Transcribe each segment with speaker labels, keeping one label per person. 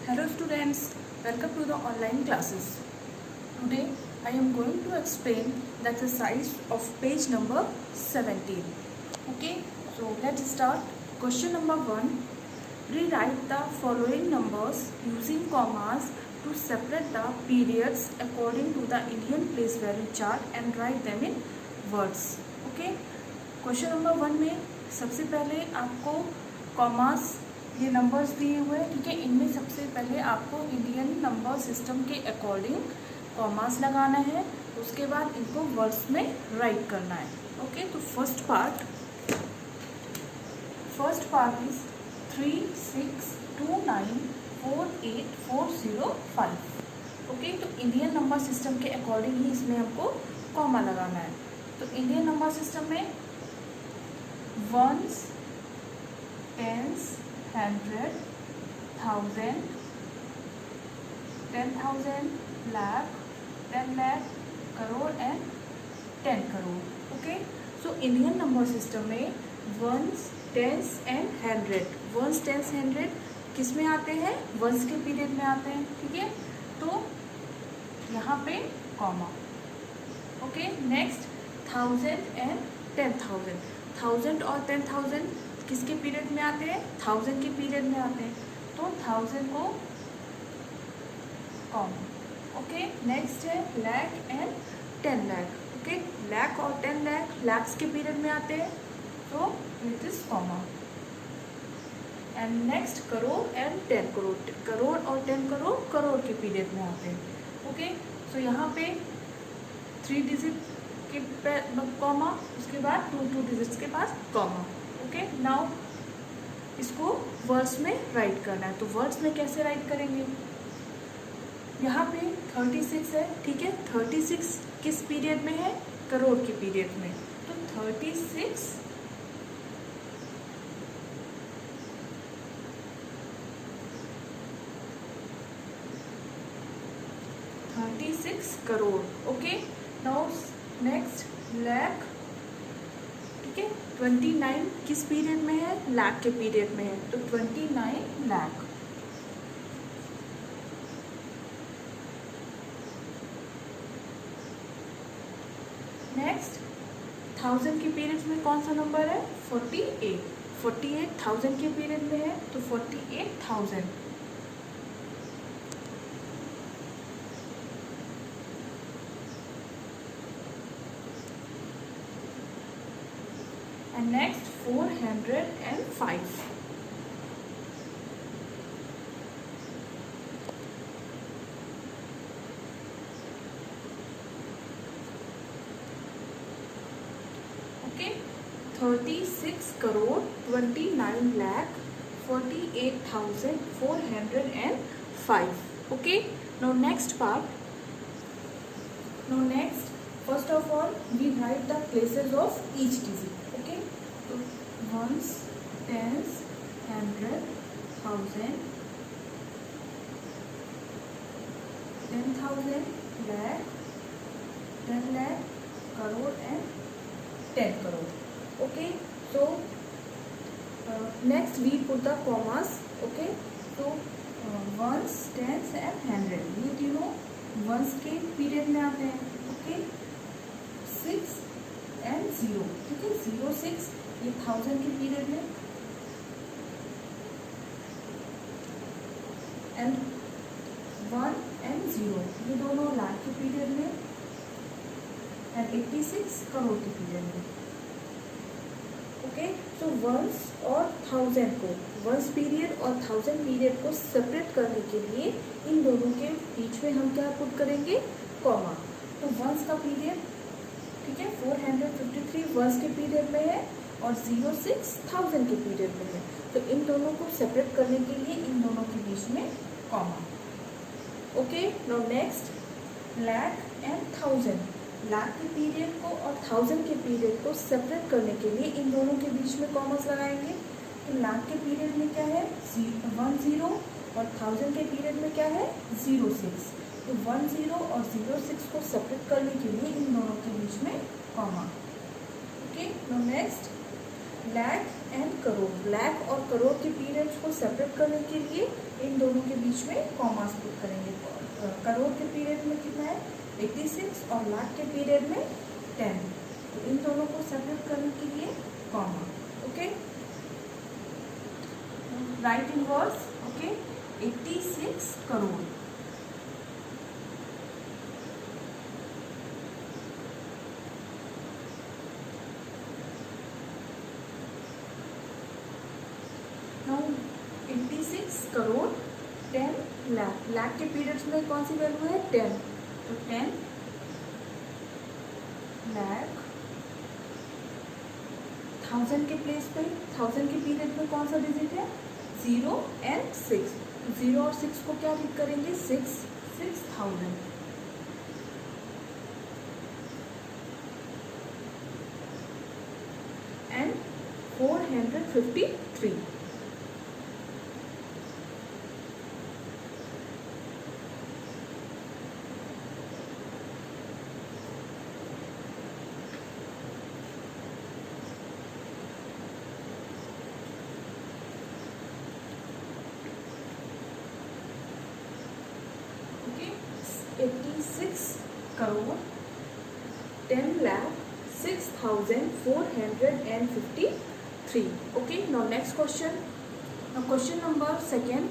Speaker 1: Hello students, welcome to the online classes. Today I am going to explain the exercise of page number 17. Okay, so let's start. Question number 1. Rewrite the following numbers using commas to separate the periods according to the Indian place value chart and write them in words. Okay, question number 1 में सबसे पहले आपको commas ये numbers दिए हुए हैं, ठीक है। इनमें सबसे पहले आपको इंडियन नंबर सिस्टम के अकॉर्डिंग कॉमास लगाना है, उसके बाद इनको वर्ड्स में राइट करना है। ओके, तो फर्स्ट पार्ट इज 36294845। ओके, तो इंडियन नंबर सिस्टम के अकॉर्डिंग ही इसमें हमको कॉमा लगाना है। तो इंडियन नंबर सिस्टम में ones, tens, 100, 1000, 10,000, lakh, 10 lakh, crore and 10 crore. Okay, so Indian number system में ones, tens and 100, ones, tens, 100 किस में आते हैं? वंस के पीरियड में आते हैं, ठीक है। तो यहाँ पे कॉमा। ओके, नेक्स्ट 1000 एंड 10,000, 1000 और 10,000 किसके पीरियड में आते हैं? 1000 के पीरियड में आते हैं, तो 1000 को कॉमा। ओके, नेक्स्ट है लाख एंड 10 लाख। ओके, लाख और 10 लाख लैक्स के पीरियड में आते हैं, तो it is comma. And next crore and 10 crore, crore और 10 करोड़ करोड़ के पीरियड में आते हैं। ओके, सो यहाँ पे 3 डिजिट के कॉमा, उसके बाद 2 डिजिट्स के पास कॉमा। ओके, नाउ इसको वर्ड्स में राइट करना है। तो वर्ड्स में कैसे राइट करेंगे? यहाँ पे 36 है, ठीक है। 36 किस पीरियड में है? करोड़ के पीरियड में। तो 36 crore. Okay, now next lakh, ठीक है। 29 किस पीरियड में है? लाख के पीरियड में है, तो 29 लाख। नेक्स्ट 1000 के पीरियड में कौन सा नंबर है? 48, 48,000 के पीरियड में है, तो 48,000। And next 405, okay, 36 crore 29 lakh 48,405. Okay, now next part. Now next, first of all we write the places of each digit. Okay, so ones, tens, 100, 1000, 10,000, lakh, 10 lakh, crore and 10 crore. Okay, so next we put the commas. Okay, so ones, tens and 100 ये तीनों once के period में आते हैं। Okay, 6 and 0, ठीक है। 06 ये 1000 के पीरियड में, एंड 1 एंड 0 ये दोनों लाख के पीरियड में, एंड 86 करोड़ के पीरियड में। ओके, सो वंस और 1000 को, वंस पीरियड और 1000 पीरियड को सेपरेट करने के लिए इन दोनों के बीच में हम क्या पुट करेंगे? कॉमा। तो वंस का पीरियड, ठीक है, 453 वंस के पीरियड में है और 06 1000 के पीरियड में है, तो इन दोनों को सेपरेट करने के लिए इन दोनों के बीच में comma. Okay, now next lakh and 1000, lakh के पीरियड को और 1000 के पीरियड को सेपरेट करने के लिए इन दोनों के बीच में कॉमर्स लगाएंगे। तो लाख के पीरियड में क्या है? 10 और 1000 के पीरियड में क्या है? 06। तो 10 और 06 को सेपरेट करने के लिए इन दोनों के बीच में comma. Okay, now next lakh and crore, lakh और करोड़ के पीरियड्स को सेपरेट करने के लिए इन दोनों के बीच में कॉमास पुट करेंगे। करोड़ के पीरियड में कितना है 86 और लाख के पीरियड में 10, तो इन दोनों को सेपरेट करने के लिए comma. Okay, write in words. Okay, 86 crore. Now 86 crore 10 lakh, lakh के पीरियड्स में कौन सी वैल्यू है 10, तो 10 लाख। 1000 के प्लेस पे 1000 के पीरियड में कौन सा डिजिट है 0 एंड 6, 0 और 6 को क्या लिख करेंगे 6000 and 453। Okay, 86 crore 10 lakh 6,453. Okay, now next question. Now question number second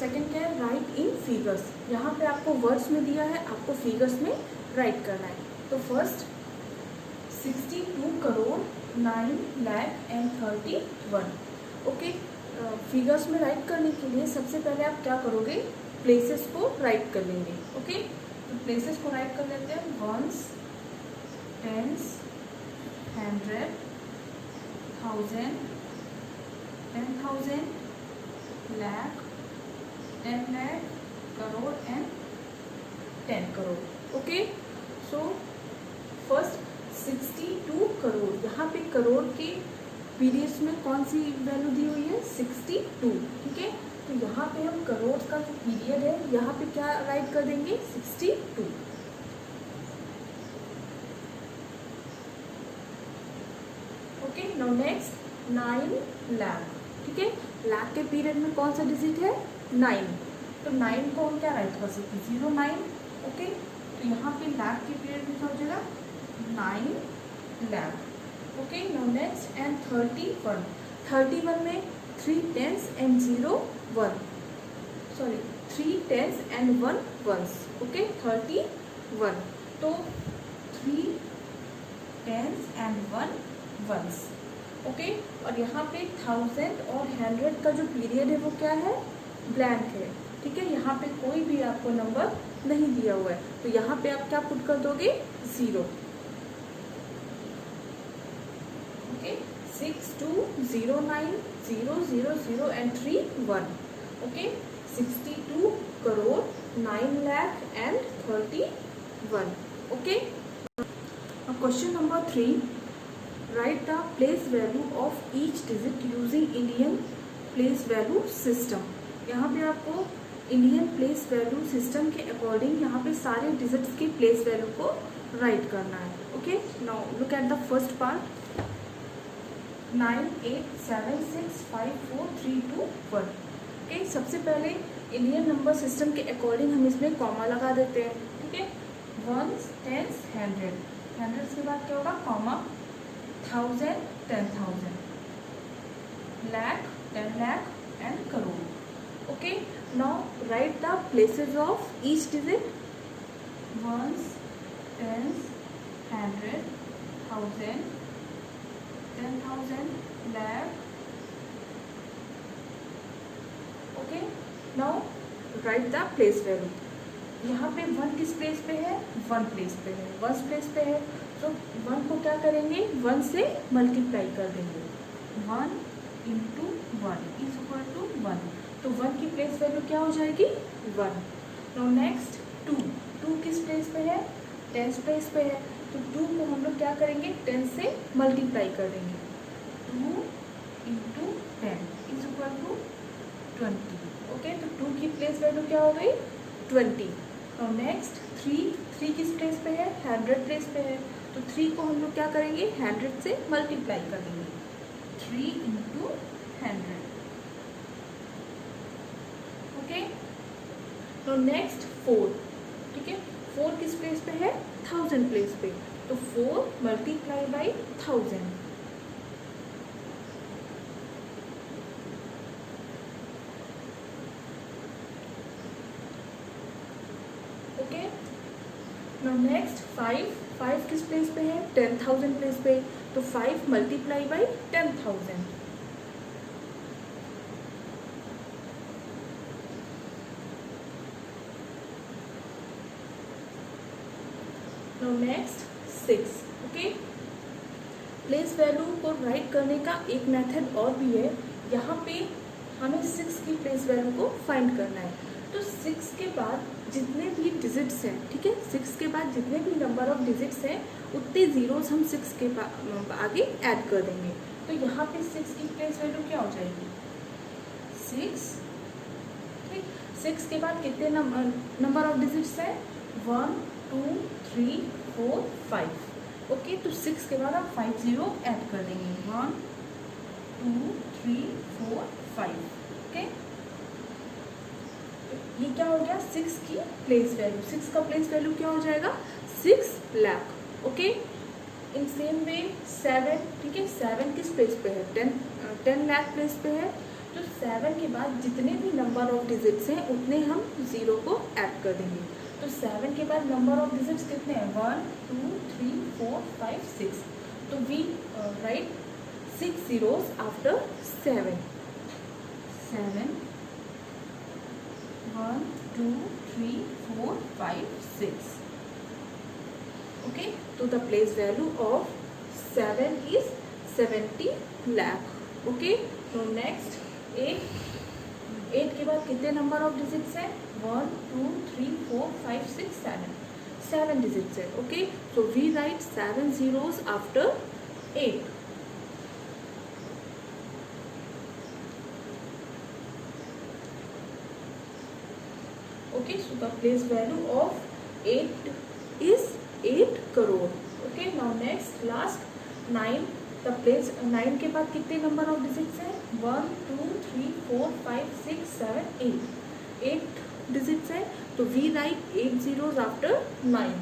Speaker 1: क्या है राइट इन फिगर्स। यहाँ पे आपको वर्ड्स में दिया है, आपको फिगर्स में राइट करना है। तो first 62 crore 9 lakh and 31। Okay, figures में राइट करने के लिए सबसे पहले आप क्या करोगे प्लेसेस को राइट कर लेंगे। ओके, तो प्लेसेस को राइट कर लेते हैं ones, tens, 100, 1000, 10,000, lakh, 10 lakh, crore and 10 crore. Okay, so first 62 crore, यहाँ पे करोड़ के पीरियड्स में कौन सी वैल्यू दी हुई है 62। ठीक है, तो यहाँ पे हम करोड़ का जो पीरियड है यहाँ पे क्या राइट कर देंगे 62। Okay, now next 9 lakh. ठीक है, लाख के पीरियड में कौन सा डिजिट है 9, तो 9 को हम क्या राइट कर सकते हैं 09। ओके, तो यहाँ पे लाख के पीरियड में क्या हो जाएगा 9 lakh. Okay, now next and 31। 31 में 3 10s and 0 1, sorry 3 10s and 1 1s। Okay, 31, तो 3 10s and 1 1s। ओके, और यहाँ पे 1000 और 100 का जो पीरियड है वो क्या है ब्लैंक है। ठीक है, यहाँ पे कोई भी आपको नंबर नहीं दिया हुआ है, तो यहाँ पे आप क्या पुट कर दोगे 0। Okay, 6209 000 and 31। Okay, 62 crore 9 lakh and 31। Okay, question number 3, right the place value of each digit using Indian place value system. यहाँ पे आपको इंडियन प्लेस वैल्यू सिस्टम के अकॉर्डिंग यहाँ पे सारे डिजिट्स की प्लेस वैल्यू को राइट करना है। Okay, now look at the first part 98765432 1। Okay, सबसे पहले इंडियन नंबर सिस्टम के अकॉर्डिंग हम इसमें कॉमा लगा देते हैं। ठीक है, 1s 10s 100, 100 के बाद क्या होगा comma, 1000 10,000, lakh 10 lakh and crore. Okay, now right the places of each digit 1s 10s 100 1000 10,000 lakh। Okay, now right the place value. यहाँ पे 1 किस प्लेस पे है 1 प्लेस पे है, 1 प्लेस पे है, तो 1 को क्या करेंगे 1 से मल्टीप्लाई कर देंगे, 1 into 1 इज इक्वल टू 1, तो 1 की प्लेस वैल्यू क्या हो जाएगी 1। नाउ नेक्स्ट 2 किस प्लेस पे है 10 प्लेस पे है, तो 2 को हम लोग क्या करेंगे 10 से मल्टीप्लाई कर देंगे, 2 into 10 is equal to 20। Okay, तो 2 की प्लेस वैल्यू क्या हो गई 20। और नेक्स्ट 3 किस प्लेस पे है 100 प्लेस पे है, तो 3 को हम लोग क्या करेंगे 100 से मल्टीप्लाई कर देंगे, 3 into 100. ओके, तो नेक्स्ट 4, ठीक है, 4 किस प्लेस पे है, 1000 प्लेस पे, तो 4 multiply by 1000, okay. Now next 5 किस प्लेस पे है, 10,000 प्लेस पे, तो 5 multiply by 10,000, now next 6, okay. Place value को राइट करने का एक मेथड और भी है, यहाँ पे हमें 6 की प्लेस वैल्यू को फाइंड करना है। तो 6 के बाद जितने भी डिजिट्स हैं, ठीक है, 6 के बाद जितने भी नंबर ऑफ डिजिट्स हैं उतने जीरोस हम 6 के आगे ऐड कर देंगे। तो यहाँ पे 6 की प्लेस वैल्यू क्या हो जाएगी, 6, ठीक। 6 के बाद कितने नंबर ऑफ डिजिट्स हैं, 1 2 3 4 5, ओके। तो 6 के बाद आप 5 जीरो ऐड कर देंगे, 1 2 3 4 5, ओके। ये क्या हो गया, 6 की प्लेस वैल्यू, 6 का प्लेस वैल्यू क्या हो जाएगा, 6 lakh, okay. In same way 7, ठीक है, 7 किस प्लेस पे है, 10 लाख प्लेस पे है, तो 7 के बाद जितने भी नंबर ऑफ डिजिट्स हैं उतने हम जीरो को ऐड कर देंगे। तो 7 के बाद नंबर ऑफ डिजिट्स कितने हैं, 1 2 3 4 5 6, तो we write 6 zeros after 7, 7 1 2 3 4 5 6, okay. तो the place value of 7 is 70 lakh, okay. तो नेक्स्ट 8 के बाद कितने नंबर ऑफ डिजिट्स हैं, 1 2 3 4 5 6 7 डिजिट्स है, okay. So we write 7 zeros after 8, okay. So the place value of 8 is 8 crore, okay. Now next last 9, the place 9 के बाद कितने number of digits हैं, 1 2 3 4 5 6 7 8 डिजिट्स है, तो we write 8 zeros after 9,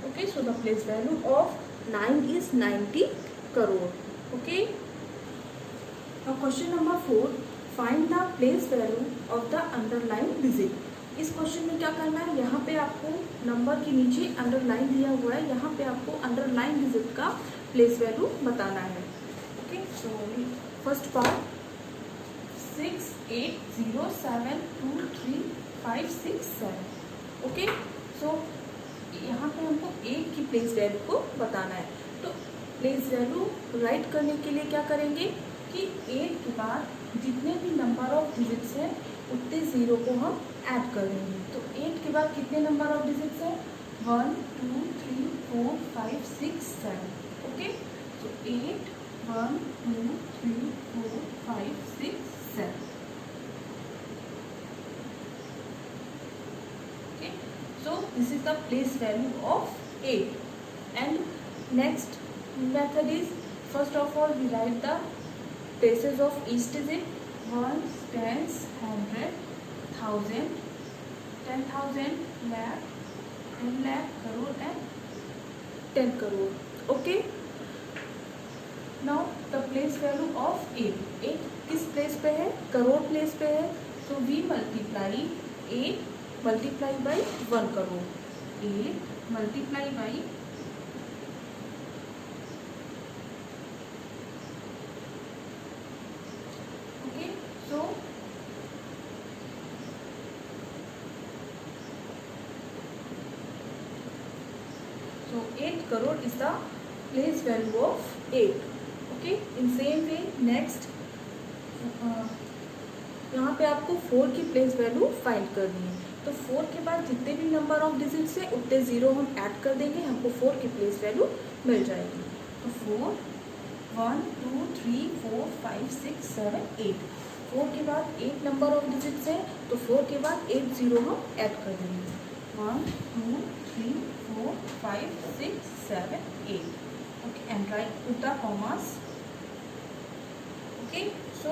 Speaker 1: okay. So the place value of 9 is 90 crore, okay. Now question number 4, find the place value of the underlying digit. इस question में क्या करना है, यहाँ पे आपको नंबर के नीचे अंडरलाइन दिया हुआ है, यहाँ पे आपको अंडरलाइन डिजिट का प्लेस वैल्यू बताना है, okay. So first part 6 8 0 7 2 3 5 6 7, okay. So यहाँ पे हमको 8 की प्लेस वैल्यू को बताना है। तो प्लेस वैल्यू राइट करने के लिए क्या करेंगे कि 8 के बाद जितने भी नंबर ऑफ डिजिट्स हैं उतने जीरो को हम ऐड कर देंगे। तो 8 के बाद कितने नंबर ऑफ डिजिट्स हैं, 1 2 3 4 5 6 7, ओके। तो 8 1 2 3 4 5 6 7, okay. So this is the place value of 8. And next method is, first of all we write the places of each digit, ones, tens, 100, 1000, 10,000, lakh, 10 lakh, crore and 10 crore, okay. Now the place value of 8, 8 किस place पे है, crore place पे है, so we multiply 8 multiply by 1 crore, 8 multiply by So 8 crore is the place value of 8, okay. In same way next यहाँ पे आपको 4 की place value find करनी है। तो 4 के बाद जितने भी नंबर ऑफ डिजिट्स है उतने जीरो हम ऐड कर देंगे, हमको 4 की प्लेस वैल्यू मिल जाएगी। तो 4 1 2 3 4 5 6 7 8, 4 के बाद 8 नंबर ऑफ डिजिट्स है, तो 4 के बाद 8 जीरो हम ऐड कर देंगे। 1 2 3 4 5 6 7 8। Okay, and right put the commas. Okay, so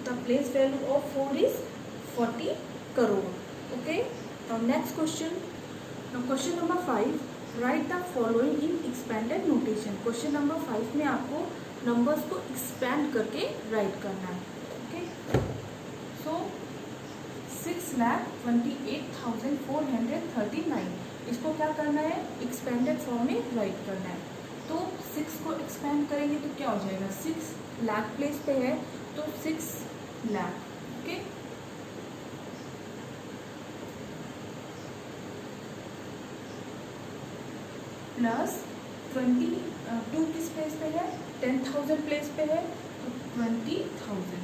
Speaker 1: the place value of 4 is 40 crore. Okay, now next question. Now question number 5, right the following in expanded notation. Question number 5 में आपको numbers को expand करके right करना है। Okay, सो 6,28,439, इसको क्या करना है, एक्सपेंडेड फॉर्म में राइट करना है। तो 6 को एक्सपेंड करेंगे तो क्या हो जाएगा, 6 लाख प्लेस पे है तो 6 लाख। ओके, प्लस 22 किस प्लेस पे है, 10,000 प्लेस पे है तो 20,000,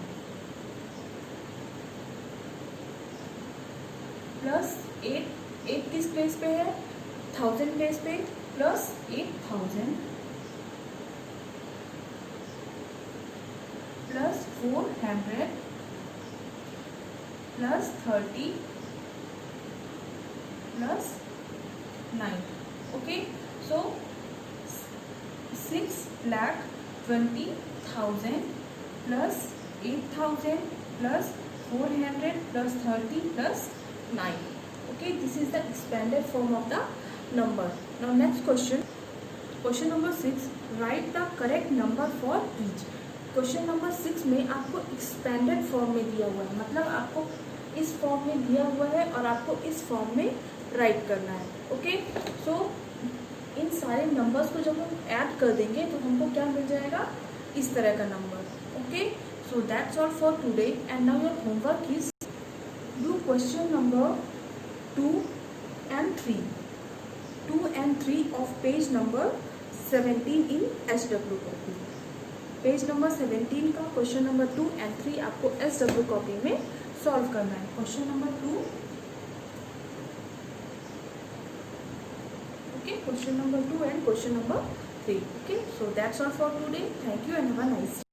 Speaker 1: प्लस 8 किस प्लेस पे है, 1000 प्लेस पे, plus 8,000, plus 400, plus 30, plus 9। Okay, so 6,20,000 plus 8,000 plus 400 plus 30 plus 9। Okay, this is the expanded form of the number. Now next question, question number 6, right the correct number for each. Question number 6 में आपको expanded form में दिया हुआ है, मतलब आपको इस form में दिया हुआ है और आपको इस फॉर्म में राइट करना है। ओके, सो इन सारे नंबर्स को जब हम ऐड कर देंगे तो हमको क्या मिल जाएगा, इस तरह का number. Okay, so that's all for today and now your homework is do question number 2 and 3 of page number 17 in SW copy. Page number 17 का क्वेश्चन नंबर 2 and 3 आपको SW कॉपी में सॉल्व करना है। Question number 2, okay, question number 2 and question number 3. Okay, so that's all for today. Thank you and have a nice day.